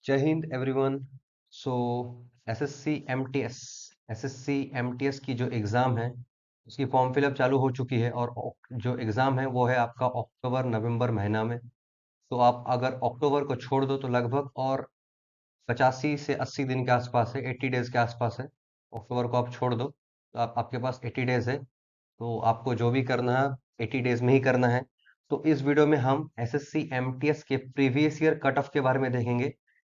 जय हिंद एवरीवन। सो SSC MTS की जो एग्ज़ाम है उसकी फॉर्म फिलअप चालू हो चुकी है और जो एग्ज़ाम है वो है आपका अक्टूबर नवंबर महीना में। तो आप अगर अक्टूबर को छोड़ दो तो लगभग और 85 से 80 दिन के आसपास है, 80 डेज के आसपास है। अक्टूबर को आप छोड़ दो तो आपके पास 80 डेज है। तो आपको जो भी करना है 80 डेज में ही करना है। तो इस वीडियो में हम एसएससी एमटीएस के प्रीवियस ईयर कट ऑफ के बारे में देखेंगे।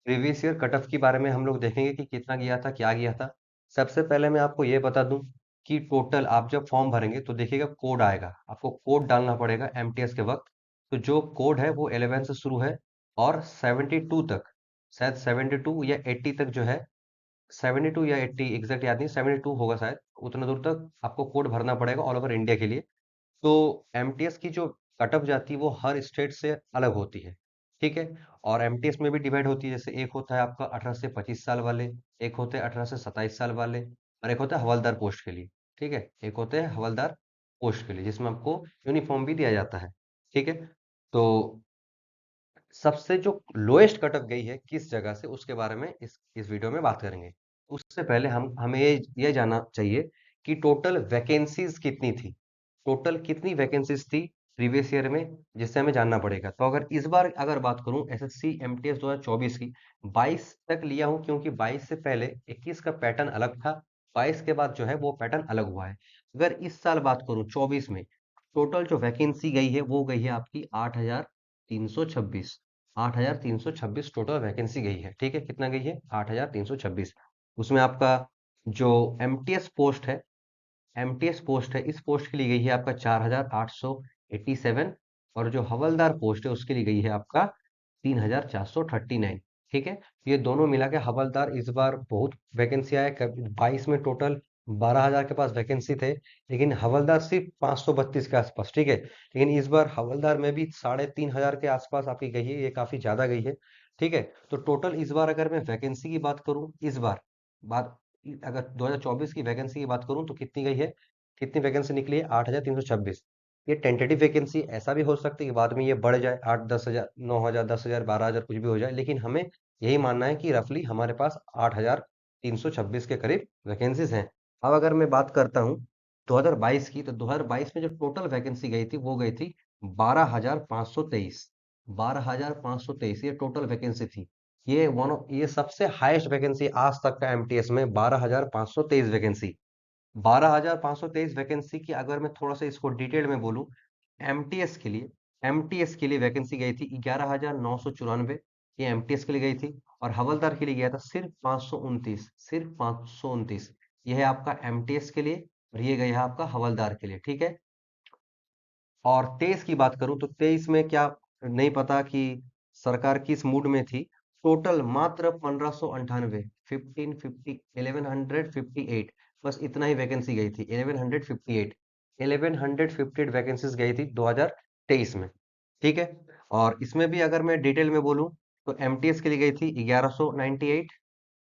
प्रीवियस ईयर कट ऑफ के बारे में हम लोग देखेंगे कि कितना गया था, क्या गया था। सबसे पहले मैं आपको ये बता दूं कि टोटल आप जब फॉर्म भरेंगे तो देखिएगा कोड आएगा, आपको कोड डालना पड़ेगा एमटीएस के वक्त। तो जो कोड है वो 11 से शुरू है और 72 तक, शायद 72 या 80 तक जो है, 72 या 80 एग्जैक्ट याद नहीं, 72 होगा शायद। उतना दूर तक आपको कोड भरना पड़ेगा ऑल ओवर इंडिया के लिए। तो एमटीएस की जो कट ऑफ जाती है वो हर स्टेट से अलग होती है, ठीक है। और एमटीएस में भी डिवाइड होती है, जैसे एक होता है आपका 18 से 25 साल वाले, एक होते हैं 18 से 27 साल वाले, और एक होता है हवलदार पोस्ट के लिए, ठीक है। एक होते हैं हवलदार पोस्ट के लिए जिसमें आपको यूनिफॉर्म भी दिया जाता है, ठीक है। तो सबसे जो लोएस्ट कट ऑफ गई है किस जगह से, उसके बारे में इस वीडियो में बात करेंगे। उससे पहले हम हमें ये जानना चाहिए कि टोटल वैकेंसीज कितनी थी, टोटल कितनी वैकेंसीज थी प्रीवियस ईयर में, जिससे हमें जानना पड़ेगा। तो अगर इस बार अगर बात करूं एसएससी एमटीएस 2024 की, 22 तक लिया हूं क्योंकि 22 से पहले 21 का पैटर्न अलग था, 22 के बाद जो है वो पैटर्न अलग हुआ है। अगर इस साल बात करूं 24 में, टोटल जो वैकेंसी गई है वो गई है आपकी 8,326। 8,326 टोटल वैकेंसी गई है, ठीक है। कितना गई है? 8,326। उसमें आपका जो एमटीएस पोस्ट है, इस पोस्ट के लिए गई है आपका 4,887, और जो हवलदार पोस्ट है उसके लिए गई है आपका 3,439, ठीक है। ये दोनों मिला के हवलदार इस बार बहुत वैकेंसी आया। 22 में टोटल 12,000 के पास वैकेंसी थे, लेकिन हवलदार सिर्फ 532 के आसपास, ठीक है। लेकिन इस बार हवलदार में भी 3,500 के आसपास आपकी गई है, ये काफी ज्यादा गई है, ठीक है। तो टोटल इस बार अगर मैं वैकेंसी की बात करूं, इस बार बात अगर 2024 की वैकेंसी की बात करूं तो कितनी गई है, कितनी वैकेंसी निकली है? 8,326। ये टेंटेटिव वैकेंसी, ऐसा भी हो सकता है कि बाद में ये बढ़ जाए, 8-10 हजार, 9,000, 10,000, 12,000 कुछ भी हो जाए, लेकिन हमें यही मानना है कि रफली हमारे पास 8,326 के करीब वैकेंसीज हैं। अब अगर मैं बात करता हूँ 2022 की, तो 2022 में जो टोटल वैकेंसी गई थी वो गई थी 12,523। 12,523 ये टोटल वैकेंसी थी। ये सबसे हाईएस्ट वैकेंसी आज तक का एमटीएस में, 12,523 वैकेंसी। 12,523 वैकेंसी की अगर मैं थोड़ा सा इसको डिटेल में बोलूं, एमटीएस के लिए वैकेंसी गई थी 11,994, ये एमटीएस के लिए गई थी। और हवलदार के लिए गया था सिर्फ 529, सिर्फ 529। ये है आपका एमटीएस के लिए, और ये गया है आपका हवलदार के लिए, ठीक है। और 23 की बात करूं तो 23 में क्या, नहीं पता कि सरकार किस मूड में थी। टोटल मात्र 1598, 1158, बस इतना ही वैकेंसी गई थी, 1158। 1158 वैकेंसीज गई थी 2023 में, ठीक है। और इसमें भी अगर मैं डिटेल में बोलूं तो एमटीएस के लिए गई थी 1198,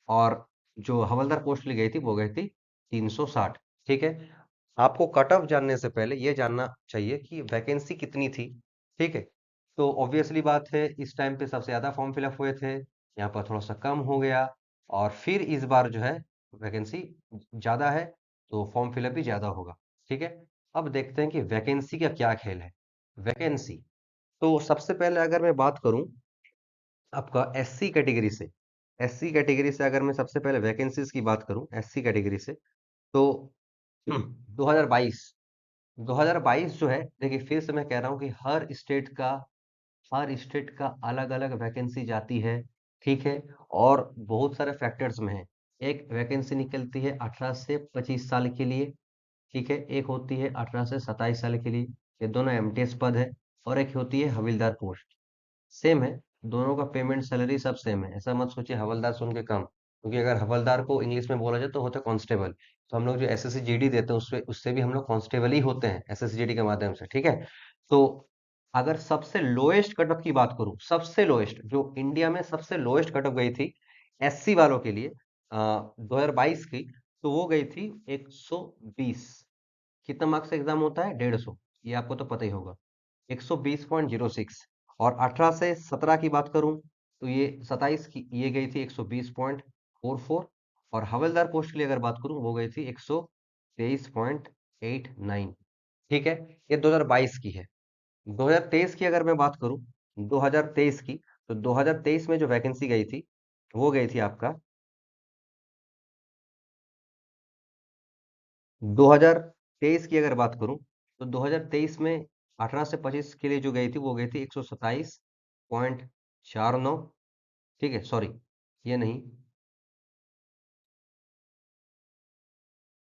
और जो हवलदार पोस्ट के लिए गई थी वो गई थी 360, ठीक है। आपको कट ऑफ जानने से पहले ये जानना चाहिए कि वैकेंसी कितनी थी, ठीक है। तो ऑब्वियसली बात है, इस टाइम पे सबसे ज्यादा फॉर्म फिलअप हुए थे, यहाँ पर थोड़ा सा कम हो गया, और फिर इस बार जो है वैकेंसी ज्यादा है तो फॉर्म फिलअप भी ज्यादा होगा, ठीक है। अब देखते हैं कि वैकेंसी का क्या खेल है। वैकेंसी, तो सबसे पहले अगर मैं बात करूं आपका एससी कैटेगरी से, अगर मैं सबसे पहले वैकेंसीज की बात करूं एससी कैटेगरी से, तो 2022, 2022 जो है, देखिए फिर से मैं कह रहा हूँ कि हर स्टेट का अलग अलग वैकेंसी जाती है, ठीक है। और बहुत सारे फैक्टर्स में है। एक वैकेंसी निकलती है 18 से 25 साल के लिए, ठीक है। एक होती है 18 से 27 साल के लिए, ये दोनों एमटीएस पद है। और एक होती है हवलदार पोस्ट, सेम है। दोनों का पेमेंट सैलरी सब सेम है, ऐसा मत सोचिए हवलदार सुन के कम, क्योंकि अगर हवलदार को इंग्लिश में बोला जाए तो होता है कांस्टेबल। तो हम लोग जो एसएससी जीडी देते हैं उससे भी हम लोग कांस्टेबल ही होते हैं एसएससी जीडी के माध्यम से, ठीक है। तो अगर सबसे लोएस्ट कट ऑफ की बात करूं, सबसे लोएस्ट जो इंडिया में सबसे लोएस्ट कट ऑफ गई थी एससी वालों के लिए 2022 की, तो वो गई थी 120। कितना मार्क्स का एग्जाम होता है? 150, ये आपको तो पता ही होगा, 120.06। और 18 से 17 की बात करूं तो ये 27 की ये गई थी 120.44, और हवलदार पोस्ट के लिए अगर बात करूं वो गई थी 123.89। ठीक है, ये 2022 की है। 2023 की अगर मैं बात करूं, 2023 की, तो 2023 में जो वैकेंसी गई थी वो गई थी आपका 2023 की अगर बात करूं तो 2023 में 18 से 25 के लिए जो गई थी वो गई थी 127.49। ठीक है, सॉरी, ये नहीं,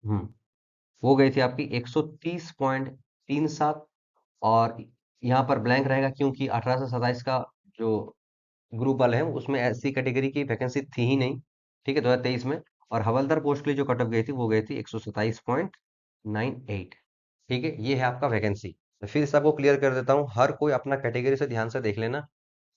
हम्म, वो गई थी आपकी 130.37। और यहाँ पर ब्लैंक रहेगा क्योंकि 18 से 27 का जो ग्रुप वाले हैं उसमें एससी कैटेगरी की वैकेंसी थी ही नहीं। ठीक है, 2023 में। और हवलदार पोस्ट के लिए जो कट ऑफ गई थी वो गई थी 127.98। ठीक है, ये है आपका वैकेंसी। मैं फिर से आपको क्लियर कर देता हूँ, हर कोई अपना कैटेगरी से ध्यान से देख लेना।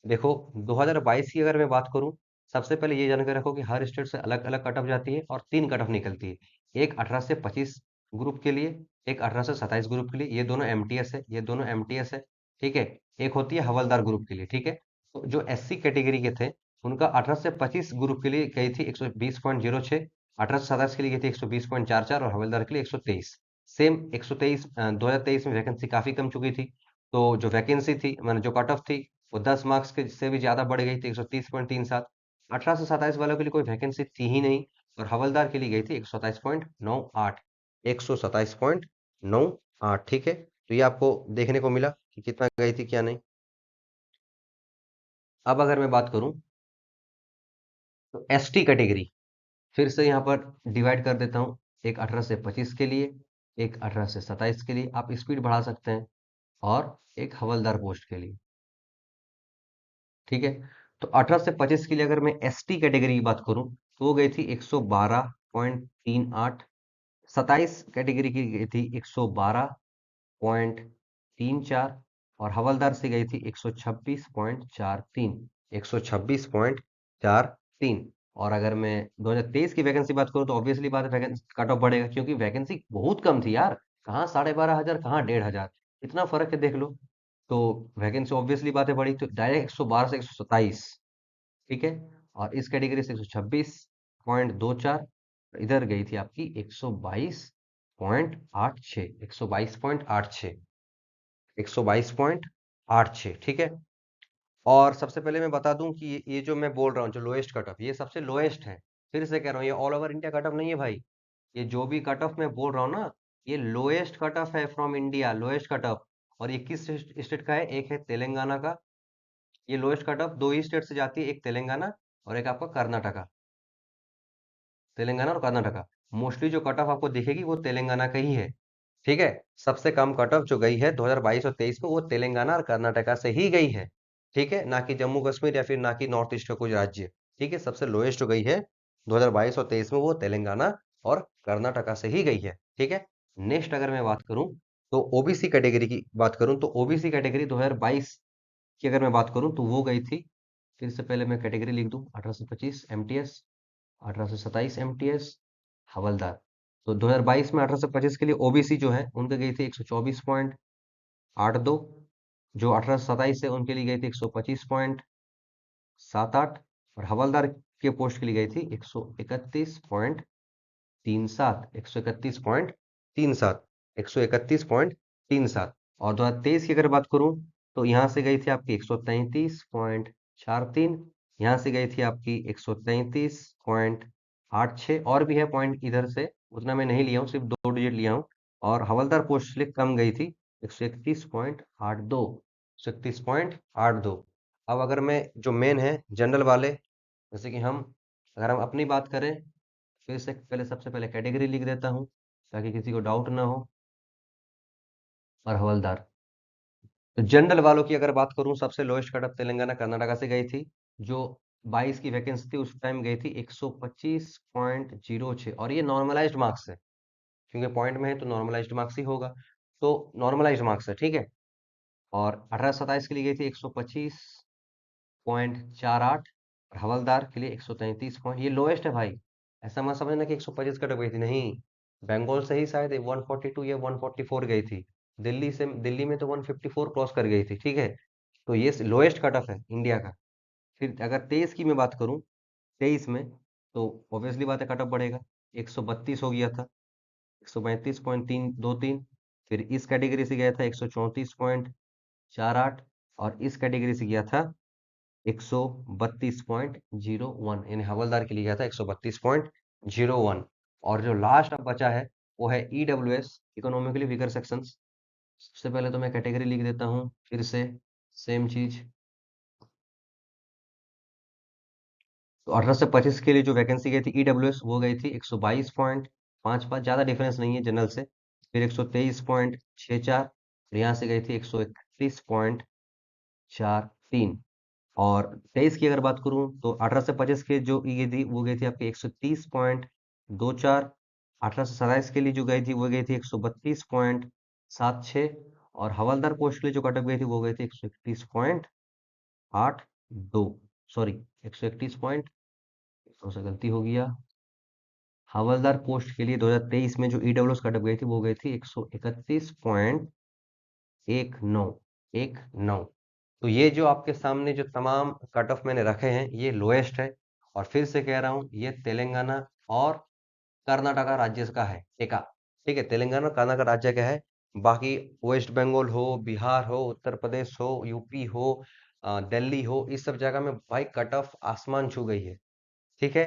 देखो, 2022 की अगर मैं बात करूं, सबसे पहले ये जानकर रखो कि हर स्टेट से अलग अलग कट ऑफ जाती है और 3 कट ऑफ निकलती है। एक 18 से 25 ग्रुप के लिए, एक 18 से 27 ग्रुप के लिए, ये दोनों एमटीएस है, ये दोनों एमटीएस है। ठीक है, एक होती है हवलदार ग्रुप के लिए। ठीक है, तो जो एससी कैटेगरी के थे उनका 18 से 25 ग्रुप के लिए गई थी 120.06, 18 से 27 के लिए गई थी 120.44, और हवलदार के लिए 123। सेम 123, 2023 में वैकेंसी काफी कम चुकी थी, तो जो वैकेंसी थी, मैंने जो कट ऑफ थी, वो 10 मार्क्स के से भी ज्यादा बढ़ गई थी 130.37। 18 से 27 वालों के लिए कोई वैकेंसी थी ही नहीं, और हवलदार के लिए गई थी 127.98। 127.98। ठीक है, तो ये आपको देखने को मिला कि कितना गई थी क्या नहीं। अब अगर मैं बात करूं तो एसटी कैटेगरी, फिर से यहाँ पर डिवाइड कर देता हूँ, एक 18 से 25 के लिए, एक 18 से 27 के लिए, आप स्पीड बढ़ा सकते हैं, और एक हवलदार पोस्ट के लिए। ठीक है, तो 18 से 25 के लिए अगर मैं एसटी कैटेगरी की बात करूं तो वो गई थी 112.38। 27 कैटेगरी की गई थी 112.34, और हवलदार से गई थी 126.43। 126.43। और अगर मैं 2023 की वैकेंसी बात करूं तो ऑब्वियसली बात है, वैकेंसी कट ऑफ बढ़ेगा क्योंकि वैकेंसी बहुत कम थी यार। कहाँ 12,500, कहाँ 1,500, इतना फर्क है, देख लो। तो वैकेंसी ऑब्वियसली बात है बढ़ी, तो डायरेक्ट 112 से 127। ठीक है, और इस कैटेगरी से 126.24, इधर गई थी आपकी 122.86। 122.86। 122.86। ठीक है, और सबसे पहले मैं बता दूं कि ये जो मैं बोल रहा हूँ, जो लोएस्ट कट ऑफ, ये सबसे लोएस्ट है। फिर से कह रहा हूँ, ये all over India cut off नहीं है भाई। ये जो भी कट ऑफ मैं बोल रहा हूँ ना, ये लोएस्ट कट ऑफ है from India, lowest cut off. और ये किस स्टेट का है? एक है तेलंगाना का। ये लोएस्ट कट ऑफ दो ही स्टेट से जाती है, एक तेलंगाना और एक आपका कर्नाटका। तेलंगाना और कर्नाटका, मोस्टली जो कट ऑफ आपको दिखेगी वो तेलंगाना का ही है। ठीक है, सबसे कम कट ऑफ जो गई है 2022 और 23 में वो तेलंगाना और कर्नाटका से ही गई है। ठीक है, ना कि जम्मू कश्मीर या फिर ना कि नॉर्थ ईस्ट का कोई राज्य। ठीक है, सबसे लोएस्ट जो गई है 2022 और 23 में वो तेलंगाना और कर्नाटका से ही गई है। ठीक है, नेक्स्ट अगर मैं बात करूं तो ओबीसी कैटेगरी की बात करूं तो ओबीसी कैटेगरी 2022 की अगर मैं बात करूं तो वो गई थी, फिर से पहले मैं कैटेगरी लिख दूं, 18 से 25 एमटीएस, 18 से 27 एमटीएस, हवलदार। तो 2022 में 18 से 25 के लिए ओबीसी जो है उनके गई थी 124.82, जो 18 से 27 है उनके लिए गई थी 125.78, और हवलदार के पोस्ट के लिए गई थी 131.37। 131.37। 131.37। और 2023 की अगर बात करूं तो यहाँ से गई थी आपकी 133.43, यहाँ से गई थी आपकी 133.86, और भी है पॉइंट इधर से, उतना मैं नहीं लिया हूँ, सिर्फ 2 डिजिट लिया हूँ। और हवलदार पोस्ट के लिए कम गई थी 131.82। 131.82। अब अगर मैं जो मेन है जनरल वाले, जैसे कि अगर हम अपनी बात करें, फिर से पहले सबसे पहले कैटेगरी लिख देता हूँ ताकि किसी को डाउट ना हो। और हवलदार, तो जनरल वालों की अगर बात करूं, सबसे lowest cut off Telangana Karnataka से गई थी, जो 22 की वैकेंसी थी उस टाइम गई थी 125.06, और ये नॉर्मलाइज्ड मार्क्स है, क्योंकि पॉइंट में है तो नॉर्मलाइज्ड मार्क्स ही होगा। तो नॉर्मलाइज्ड मार्क्स है, ठीक है। और 18-27 के लिए गई थी 125.48, और हवलदार के लिए 133 पॉइंट, ये लोएस्ट है भाई। ऐसा मत समझना कि 125 कट गई थी, नहीं। बंगाल से ही शायद 142 या 144 गई थी। दिल्ली में तो 154 क्रॉस कर गई थी। ठीक है, तो ये लोएस्ट कट ऑफ है इंडिया का। फिर अगर 23 की मैं बात करूं, 23 में तो ऑब्वियसली बात है कट ऑफ बढ़ेगा, 132 हो गया था, 132.323। फिर इस कैटेगरी से गया था 134.48, और इस कैटेगरी से गया था 132.01, यानी हवलदार के लिए गया था 132.01। और जो लास्ट अब बचा है वो है ईडब्ल्यूएस, इकोनॉमिकली वीकर सेक्शंस। सबसे पहले तो मैं कैटेगरी लिख देता हूँ, फिर से सेम चीज। तो 18 से 25 के लिए जो वैकेंसी गई थी ईडब्ल्यूएस, वो गई थी 122.55, ज़्यादा डिफरेंस नहीं है जनरल से। फिर 123.64, फिर यहाँ से गई थी 131.43। और 23 की अगर बात करूँ तो 18 से 25 के जो ये थी वो गई थी आपकी 130.24। 18 से 27 के लिए जो गई थी वो गई थी 132.76। और हवलदार पोस्ट के लिए जो कटअप गई थी वो गई थी 131.82, सॉरी 131 पॉइंट, थोड़ा सा गलती हो गया। हवलदार पोस्ट के लिए 2023 में जो ईडब्ल्यूएस कटअप गई थी वो गई थी 131.19। तो ये जो आपके सामने जो तमाम कट ऑफ मैंने रखे हैं ये लोएस्ट है। और फिर से कह रहा हूँ, ये तेलंगाना और कर्नाटका राज्य का है टेका। ठीक है, तेलंगाना और कर्नाटका राज्य का है। बाकी वेस्ट बंगाल हो, बिहार हो, उत्तर प्रदेश हो, यूपी हो, दिल्ली हो, इस सब जगह में भाई कट ऑफ आसमान छू गई है। ठीक है,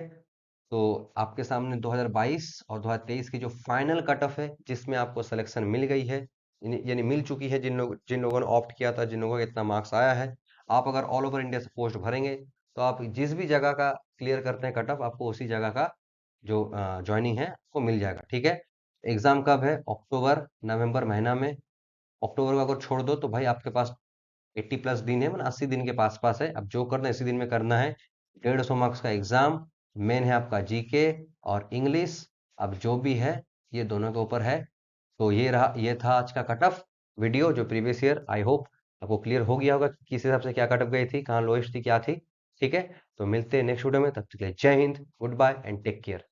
तो आपके सामने 2022 और 2023 की जो फाइनल कट ऑफ है जिसमें आपको सिलेक्शन मिल गई है, यानी मिल चुकी है, जिन लोगों ने ऑप्ट किया था, जिन लोगों का इतना मार्क्स आया है। आप अगर ऑल ओवर इंडिया से पोस्ट भरेंगे तो आप जिस भी जगह का क्लियर करते हैं कट ऑफ, आपको उसी जगह का जो ज्वाइनिंग है वो मिल जाएगा। ठीक है, एग्जाम कब है? अक्टूबर नवंबर महीना में। अक्टूबर को अगर छोड़ दो तो भाई आपके पास 80 प्लस दिन है, मतलब 80 दिन के पास पास है। अब जो करना है इसी दिन में करना है। 150 मार्क्स का एग्जाम, मेन है आपका जीके और इंग्लिश। अब जो भी है ये दोनों के ऊपर है। तो ये था आज का कट ऑफ वीडियो जो प्रीवियस ईयर। आई होप आपको क्लियर हो गया होगा कि किस हिसाब से क्या कट ऑफ गई थी, कहाँ लोएस्ट थी, क्या थी। ठीक है, तो मिलते हैं नेक्स्ट वीडियो में, तब तक के लिए जय हिंद, goodbye and take care.